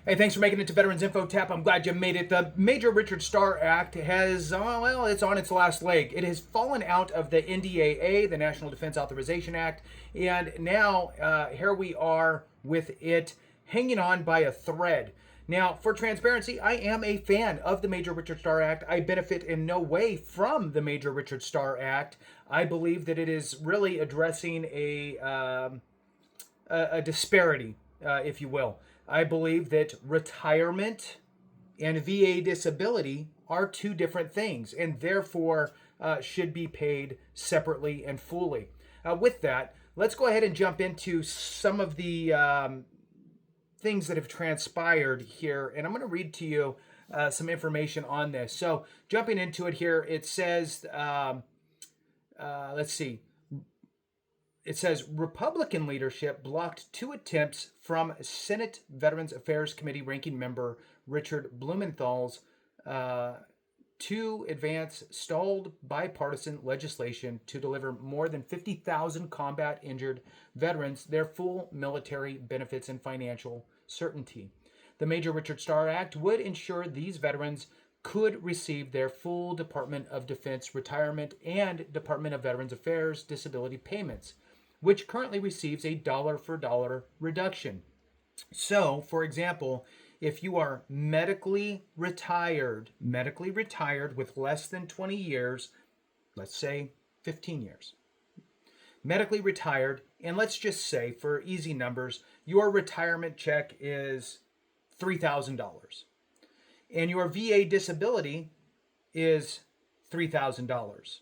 Hey, thanks for making it to Veterans Info Tap. I'm glad you made it. The Major Richard Starr Act has, well, it's on its last leg. It has fallen out of the NDAA, the National Defense Authorization Act, and now here we are with it hanging on by a thread. Now, for transparency, I am a fan of the Major Richard Starr Act. I benefit in no way from the Major Richard Starr Act. I believe that it is really addressing a disparity, if you will. I believe that retirement and VA disability are two different things and therefore should be paid separately and fully. With that, let's go ahead and jump into some of the things that have transpired here. And I'm going to read to you some information on this. So, jumping into it here, it says, let's see. It says Republican leadership blocked two attempts from Senate Veterans Affairs Committee ranking member Richard Blumenthal's to advance stalled bipartisan legislation to deliver more than 50,000 combat injured veterans their full military benefits and financial certainty. The Major Richard Starr Act would ensure these veterans could receive their full Department of Defense retirement and Department of Veterans Affairs disability payments, which currently receives a dollar for dollar reduction. So, for example, if you are medically retired with less than 20 years, let's say 15 years, medically retired, and let's just say for easy numbers, your retirement check is $3,000 and your VA disability is $3,000.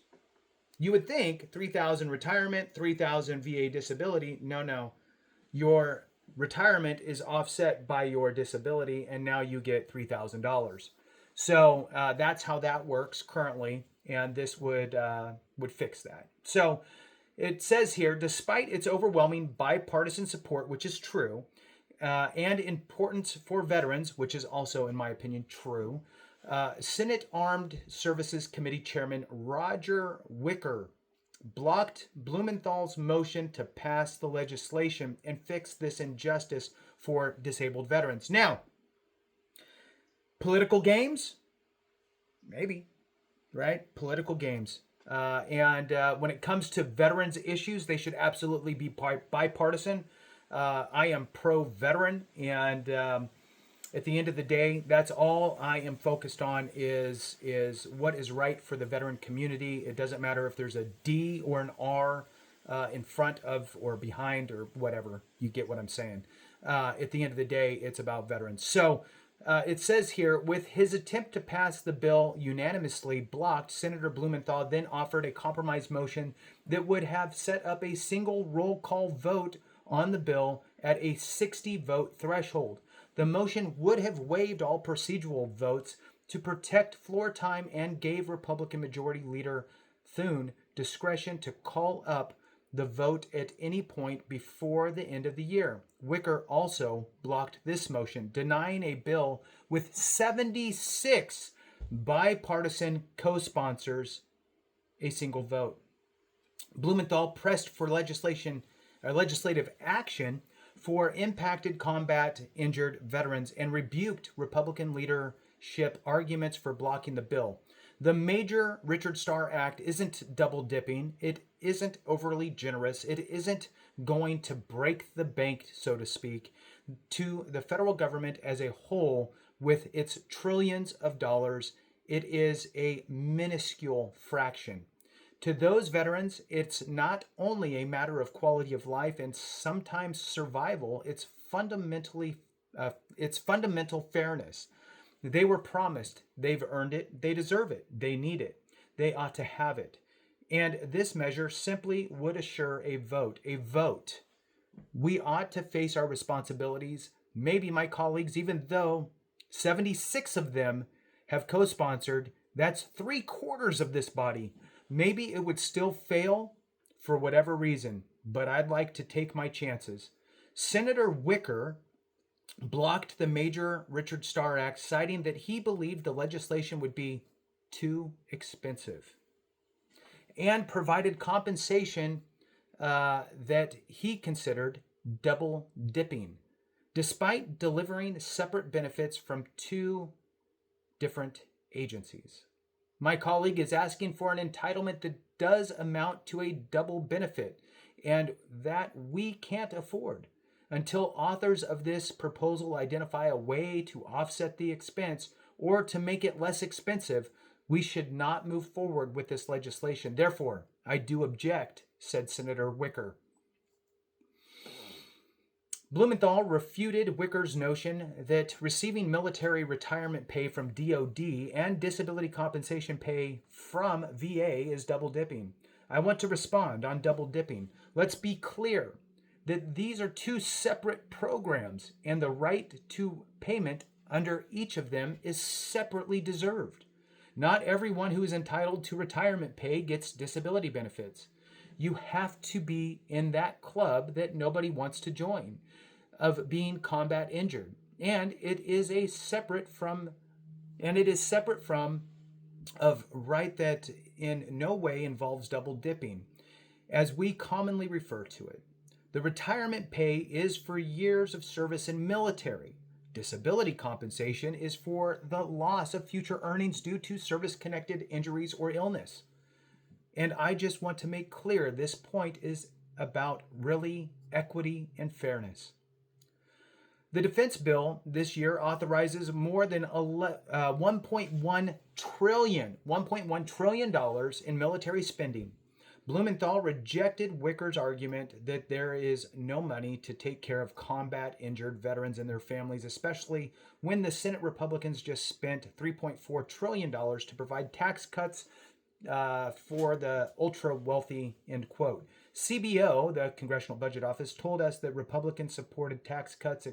You would think 3,000 retirement, 3,000 VA disability. No. Your retirement is offset by your disability, and now you get $3,000. So that's how that works currently, and this would fix that. So it says here, despite its overwhelming bipartisan support, which is true, and importance for veterans, which is also, in my opinion, true, Senate Armed Services Committee Chairman Roger Wicker blocked Blumenthal's motion to pass the legislation and fix this injustice for disabled veterans. Now, political games? Maybe, right? Political games. And when it comes to veterans issues, they should absolutely be bipartisan. I am pro-veteran, and at the end of the day, that's all I am focused on is what is right for the veteran community. It doesn't matter if there's a D or an R in front of or behind or whatever. You get what I'm saying. At the end of the day, it's about veterans. So it says here, with his attempt to pass the bill unanimously blocked, Senator Blumenthal then offered a compromise motion that would have set up a single roll call vote on the bill at a 60-vote threshold. The motion would have waived all procedural votes to protect floor time and gave Republican Majority Leader Thune discretion to call up the vote at any point before the end of the year. Wicker also blocked this motion, denying a bill with 76 bipartisan co-sponsors a single vote. Blumenthal pressed for legislative action for impacted combat injured veterans and rebuked Republican leadership arguments for blocking the bill. The Major Richard Starr Act isn't double dipping. It isn't overly generous. It isn't going to break the bank, so to speak, to the federal government as a whole with its trillions of dollars. It is a minuscule fraction. To those veterans, it's not only a matter of quality of life and sometimes survival, it's fundamental fairness. They were promised, they've earned it, they deserve it, they need it, they ought to have it. And this measure simply would assure a vote. We ought to face our responsibilities. Maybe my colleagues, even though 76 of them have co-sponsored, that's 3/4 of this body. Maybe it would still fail for whatever reason, but I'd like to take my chances. Senator Wicker blocked the Major Richard Starr Act, citing that he believed the legislation would be too expensive, and provided compensation that he considered double dipping. despite delivering separate benefits from two different agencies. My colleague is asking for an entitlement that does amount to a double benefit and that we can't afford. Until authors of this proposal identify a way to offset the expense or to make it less expensive, we should not move forward with this legislation. Therefore, I do object, said Senator Wicker. Blumenthal refuted Wicker's notion that receiving military retirement pay from DoD and disability compensation pay from VA is double dipping. I want to respond on double dipping. Let's be clear that these are two separate programs, and the right to payment under each of them is separately deserved. Not everyone who is entitled to retirement pay gets disability benefits. You have to be in that club that nobody wants to join of being combat injured. And it is separate from of right that in no way involves double dipping, as we commonly refer to it. The retirement pay is for years of service in military. Disability compensation is for the loss of future earnings due to service-connected injuries or illness. And I just want to make clear this point is about really equity and fairness. The defense bill this year authorizes more than $1.1 trillion in military spending. Blumenthal rejected Wicker's argument that there is no money to take care of combat injured veterans and their families, especially when the Senate Republicans just spent $3.4 trillion to provide tax cuts for the ultra wealthy, end quote. CBO, the Congressional Budget Office, told us that Republican supported tax cuts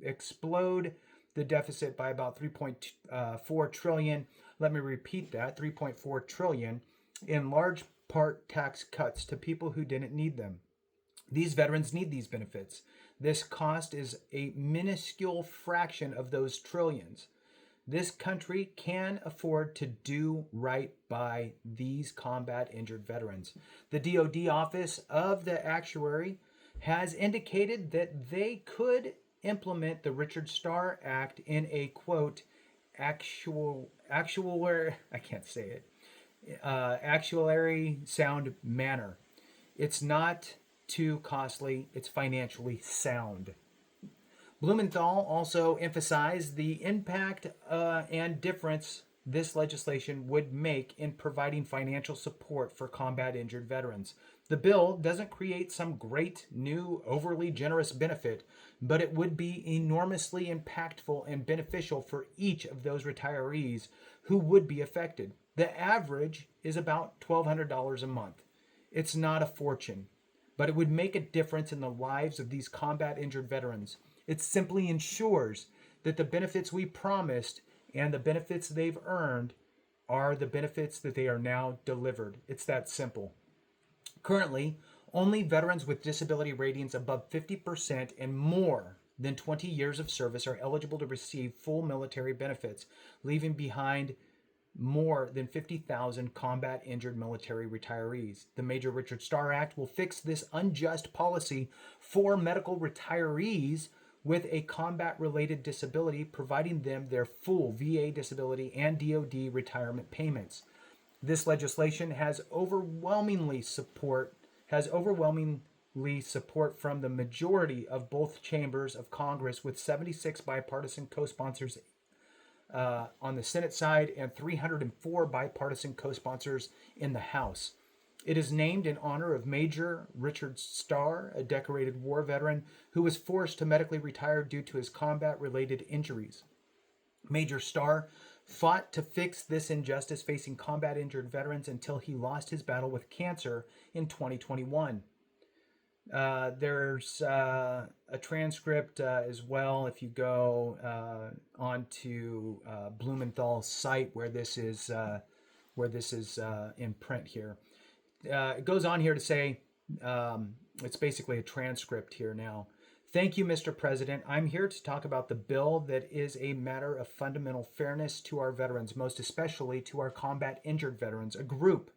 explode the deficit by about $3.4 trillion. Let me repeat that, $3.4 trillion, in large part tax cuts to people who didn't need them. These veterans need these benefits. This cost is a minuscule fraction of those trillions. This country can afford to do right by these combat injured veterans. The DoD Office of the Actuary has indicated that they could implement the Richard Starr Act in a, quote, actuary sound manner. It's not too costly. It's financially sound. Blumenthal also emphasized the impact and difference this legislation would make in providing financial support for combat injured veterans. The bill doesn't create some great new overly generous benefit, but it would be enormously impactful and beneficial for each of those retirees who would be affected. The average is about $1,200 a month. It's not a fortune, but it would make a difference in the lives of these combat injured veterans. It simply ensures that the benefits we promised and the benefits they've earned are the benefits that they are now delivered. It's that simple. Currently, only veterans with disability ratings above 50% and more than 20 years of service are eligible to receive full military benefits, leaving behind more than 50,000 combat injured military retirees. The Major Richard Starr Act will fix this unjust policy for medical retirees with a combat-related disability, providing them their full VA disability and DoD retirement payments. This legislation has overwhelmingly support from the majority of both chambers of Congress, with 76 bipartisan co-sponsors on the Senate side and 304 bipartisan co-sponsors in the House. It is named in honor of Major Richard Starr, a decorated war veteran who was forced to medically retire due to his combat-related injuries. Major Starr fought to fix this injustice facing combat-injured veterans until he lost his battle with cancer in 2021. There's a transcript as well if you go onto Blumenthal's site where this is in print here. It goes on here to say, it's basically a transcript here now. Thank you, Mr. President. I'm here to talk about the bill that is a matter of fundamental fairness to our veterans, most especially to our combat injured veterans, a group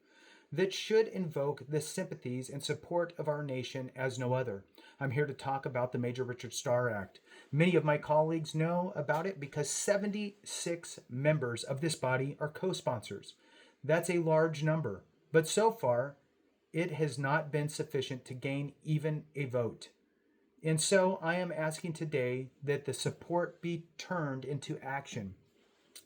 that should invoke the sympathies and support of our nation as no other. I'm here to talk about the Major Richard Starr Act. Many of my colleagues know about it because 76 members of this body are co sponsors. That's a large number, but so far, it has not been sufficient to gain even a vote. And so I am asking today that the support be turned into action.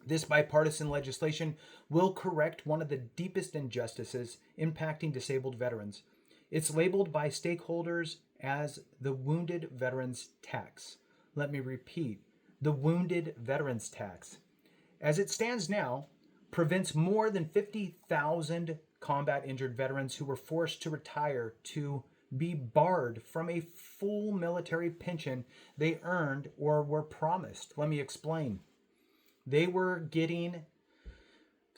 This bipartisan legislation will correct one of the deepest injustices impacting disabled veterans. It's labeled by stakeholders as the Wounded Veterans Tax. Let me repeat, the Wounded Veterans Tax. As it stands now, prevents more than 50,000 combat injured veterans who were forced to retire to be barred from a full military pension they earned or were promised. Let me explain. They were getting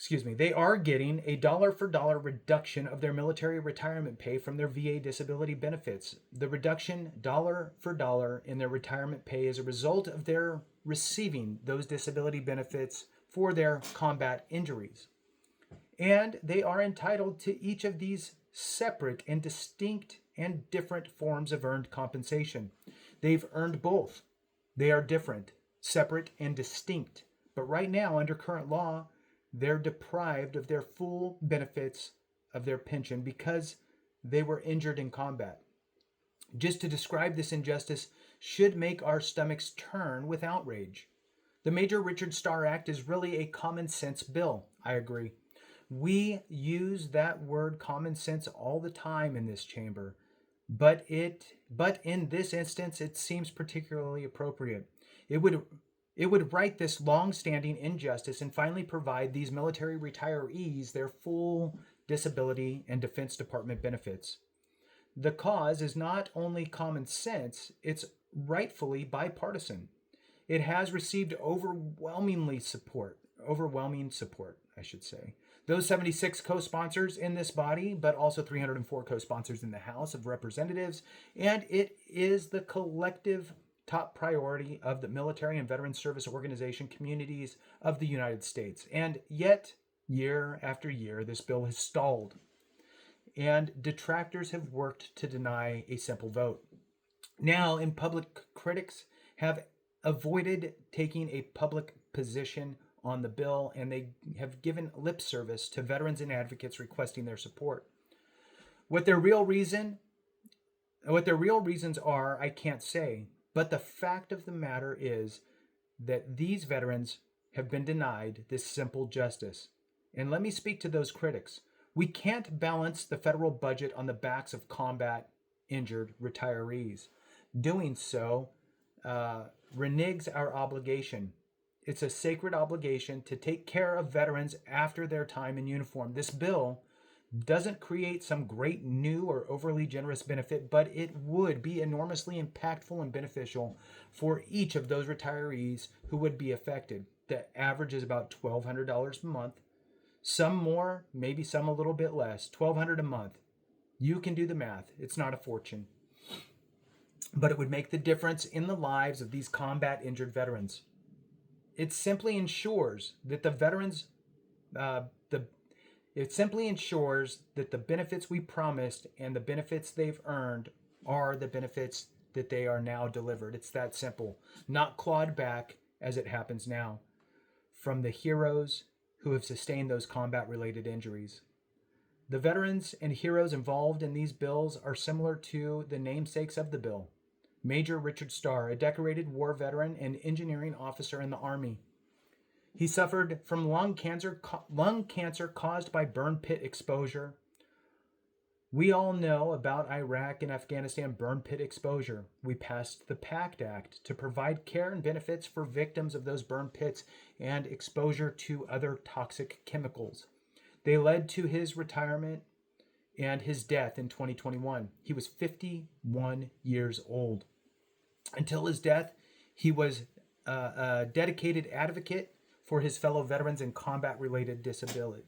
they are getting a dollar for dollar reduction of their military retirement pay from their VA disability benefits. The reduction dollar for dollar in their retirement pay is a result of their receiving those disability benefits for their combat injuries. And they are entitled to each of these separate and distinct and different forms of earned compensation. They've earned both. They are different, separate, and distinct. But right now, under current law, they're deprived of their full benefits of their pension because they were injured in combat. Just to describe this injustice should make our stomachs turn with outrage. The Major Richard Starr Act is really a common sense bill. I agree. We use that word common sense all the time in this chamber, but in this instance it seems particularly appropriate. It would right this long-standing injustice and finally provide these military retirees their full disability and Defense Department benefits. The cause is not only common sense, it's rightfully bipartisan. It has received overwhelming support, I should say. Those 76 co-sponsors in this body, but also 304 co-sponsors in the House of Representatives, and it is the collective top priority of the military and veteran service organization communities of the United States. And yet, year after year, this bill has stalled, and detractors have worked to deny a simple vote. Now, in public, critics have avoided taking a public position on the bill, and they have given lip service to veterans and advocates requesting their support. What their real reasons are, I can't say, but the fact of the matter is that these veterans have been denied this simple justice. And let me speak to those critics. We can't balance the federal budget on the backs of combat injured retirees. Doing so reneges our obligation. It's a sacred obligation to take care of veterans after their time in uniform. This bill doesn't create some great new or overly generous benefit, but it would be enormously impactful and beneficial for each of those retirees who would be affected. The average is about $1,200 a month. Some more, maybe some a little bit less. $1,200 a month. You can do the math. It's not a fortune. But it would make the difference in the lives of these combat injured veterans. It simply ensures that the veterans, it simply ensures that the benefits we promised and the benefits they've earned are the benefits that they are now delivered. It's that simple. Not clawed back as it happens now from the heroes who have sustained those combat-related injuries. The veterans and heroes involved in these bills are similar to the namesakes of the bill. Major Richard Starr, a decorated war veteran and engineering officer in the Army. He suffered from lung cancer caused by burn pit exposure. We all know about Iraq and Afghanistan burn pit exposure. We passed the PACT Act to provide care and benefits for victims of those burn pits and exposure to other toxic chemicals. They led to his retirement and his death in 2021. He was 51 years old. Until his death, he was a dedicated advocate for his fellow veterans and combat-related disabilities.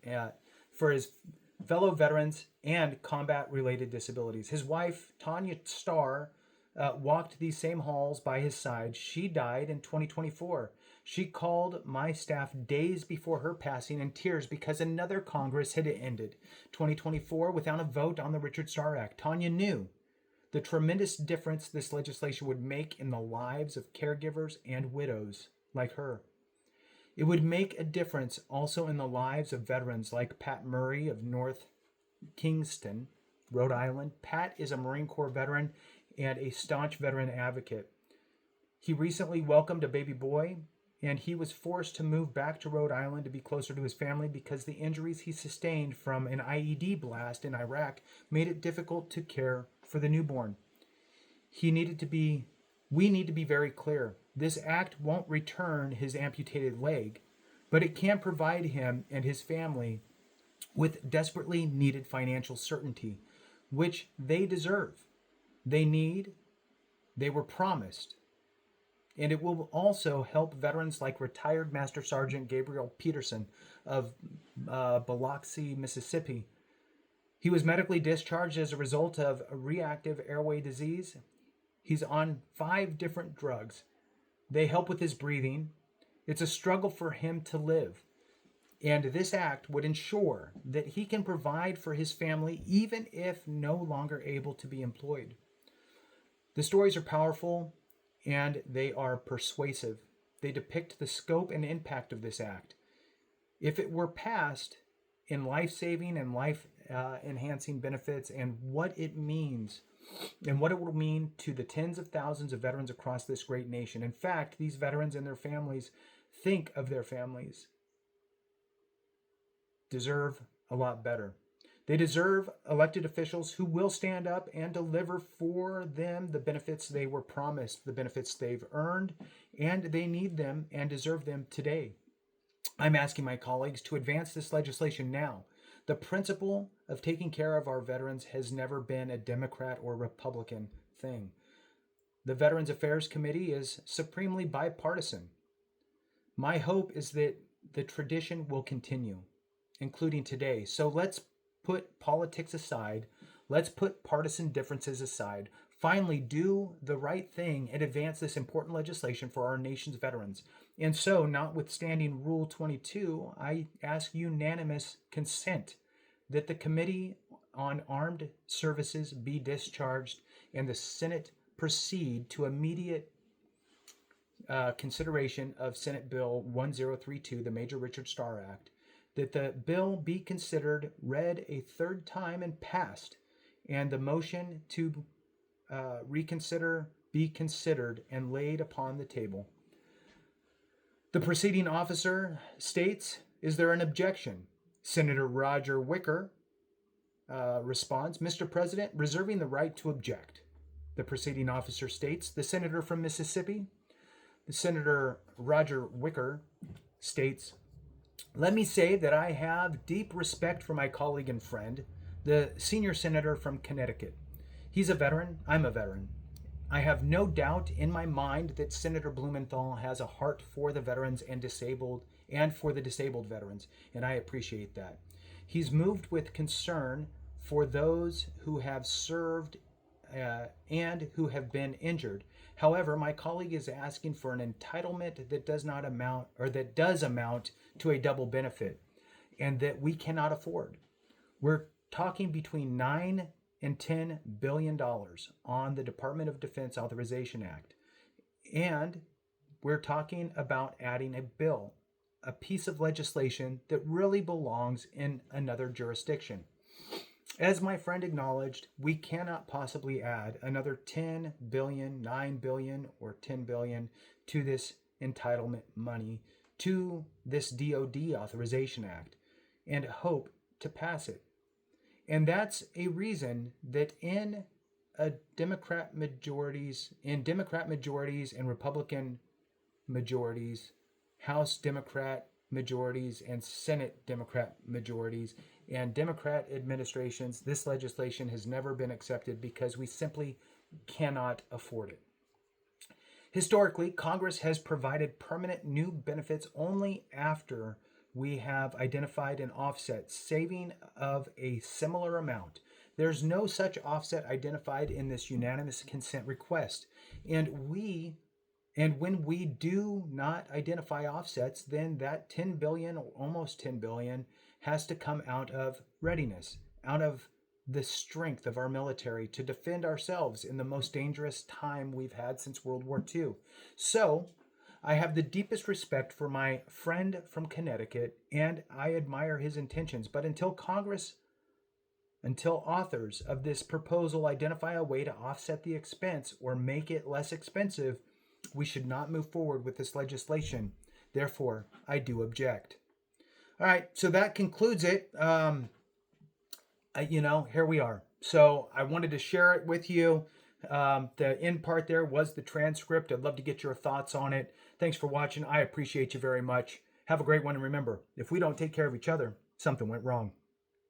His wife, Tanya Starr, walked these same halls by his side. She died in 2024. She called my staff days before her passing in tears because another Congress had ended 2024 without a vote on the Richard Starr Act. Tanya knew the tremendous difference this legislation would make in the lives of caregivers and widows like her. It would make a difference also in the lives of veterans like Pat Murray of North Kingston, Rhode Island. Pat is a Marine Corps veteran and a staunch veteran advocate. He recently welcomed a baby boy, and he was forced to move back to Rhode Island to be closer to his family because the injuries he sustained from an IED blast in Iraq made it difficult to care for the newborn. We need to be very clear. This act won't return his amputated leg, but it can provide him and his family with desperately needed financial certainty, which they deserve. They were promised. And it will also help veterans like retired Master Sergeant Gabriel Peterson of Biloxi, Mississippi. He was medically discharged as a result of a reactive airway disease. He's on 5 different drugs. They help with his breathing. It's a struggle for him to live. And this act would ensure that he can provide for his family even if no longer able to be employed. The stories are powerful and they are persuasive. They depict the scope and impact of this act. If it were passed in life-saving and life-enhancing benefits and what it means and what it will mean to the tens of thousands of veterans across this great nation. In fact, these veterans and their families think of their families deserve a lot better. They deserve elected officials who will stand up and deliver for them the benefits they were promised, the benefits they've earned, and they need them and deserve them today. I'm asking my colleagues to advance this legislation now. The principle of taking care of our veterans has never been a Democrat or Republican thing. The Veterans Affairs Committee is supremely bipartisan. My hope is that the tradition will continue, including today. So let's put politics aside. Let's put partisan differences aside. Finally, do the right thing and advance this important legislation for our nation's veterans. And so, notwithstanding Rule 22, I ask unanimous consent that the Committee on Armed Services be discharged and the Senate proceed to immediate consideration of Senate Bill 1032, the Major Richard Starr Act, that the bill be considered, read a third time and passed, and the motion to reconsider be considered and laid upon the table. The proceeding officer states, is there an objection? Senator Roger Wicker responds, Mr. President, reserving the right to object. The proceeding officer states, the senator from Mississippi, the Senator Roger Wicker states, let me say that I have deep respect for my colleague and friend, the senior senator from Connecticut. He's a veteran. I'm a veteran. I have no doubt in my mind that Senator Blumenthal has a heart for the veterans and for the disabled veterans, and I appreciate that. He's moved with concern for those who have served and who have been injured. However, my colleague is asking for an entitlement that does amount to a double benefit, and that we cannot afford. We're talking between $9 and $10 billion on the Department of Defense Authorization Act, and we're talking about adding a bill, a piece of legislation that really belongs in another jurisdiction. As my friend acknowledged, we cannot possibly add another 10 billion, 9 billion, or 10 billion to this entitlement money, to this DOD Authorization Act, and hope to pass it. And that's a reason that in Democrat majorities and Republican majorities, House Democrat majorities and Senate Democrat majorities, and Democrat administrations, this legislation has never been accepted because we simply cannot afford it. Historically, Congress has provided permanent new benefits only after we have identified an offset saving of a similar amount. There's no such offset identified in this unanimous consent request. And when we do not identify offsets, then that 10 billion or almost 10 billion has to come out of readiness, out of the strength of our military to defend ourselves in the most dangerous time we've had since World War II. So, I have the deepest respect for my friend from Connecticut and I admire his intentions. But until authors of this proposal identify a way to offset the expense or make it less expensive, we should not move forward with this legislation. Therefore, I do object. All right, so that concludes it. Here we are. So I wanted to share it with you. The end part there was the transcript. I'd love to get your thoughts on it. Thanks for watching. I appreciate you very much. Have a great one. And remember, if we don't take care of each other, something went wrong.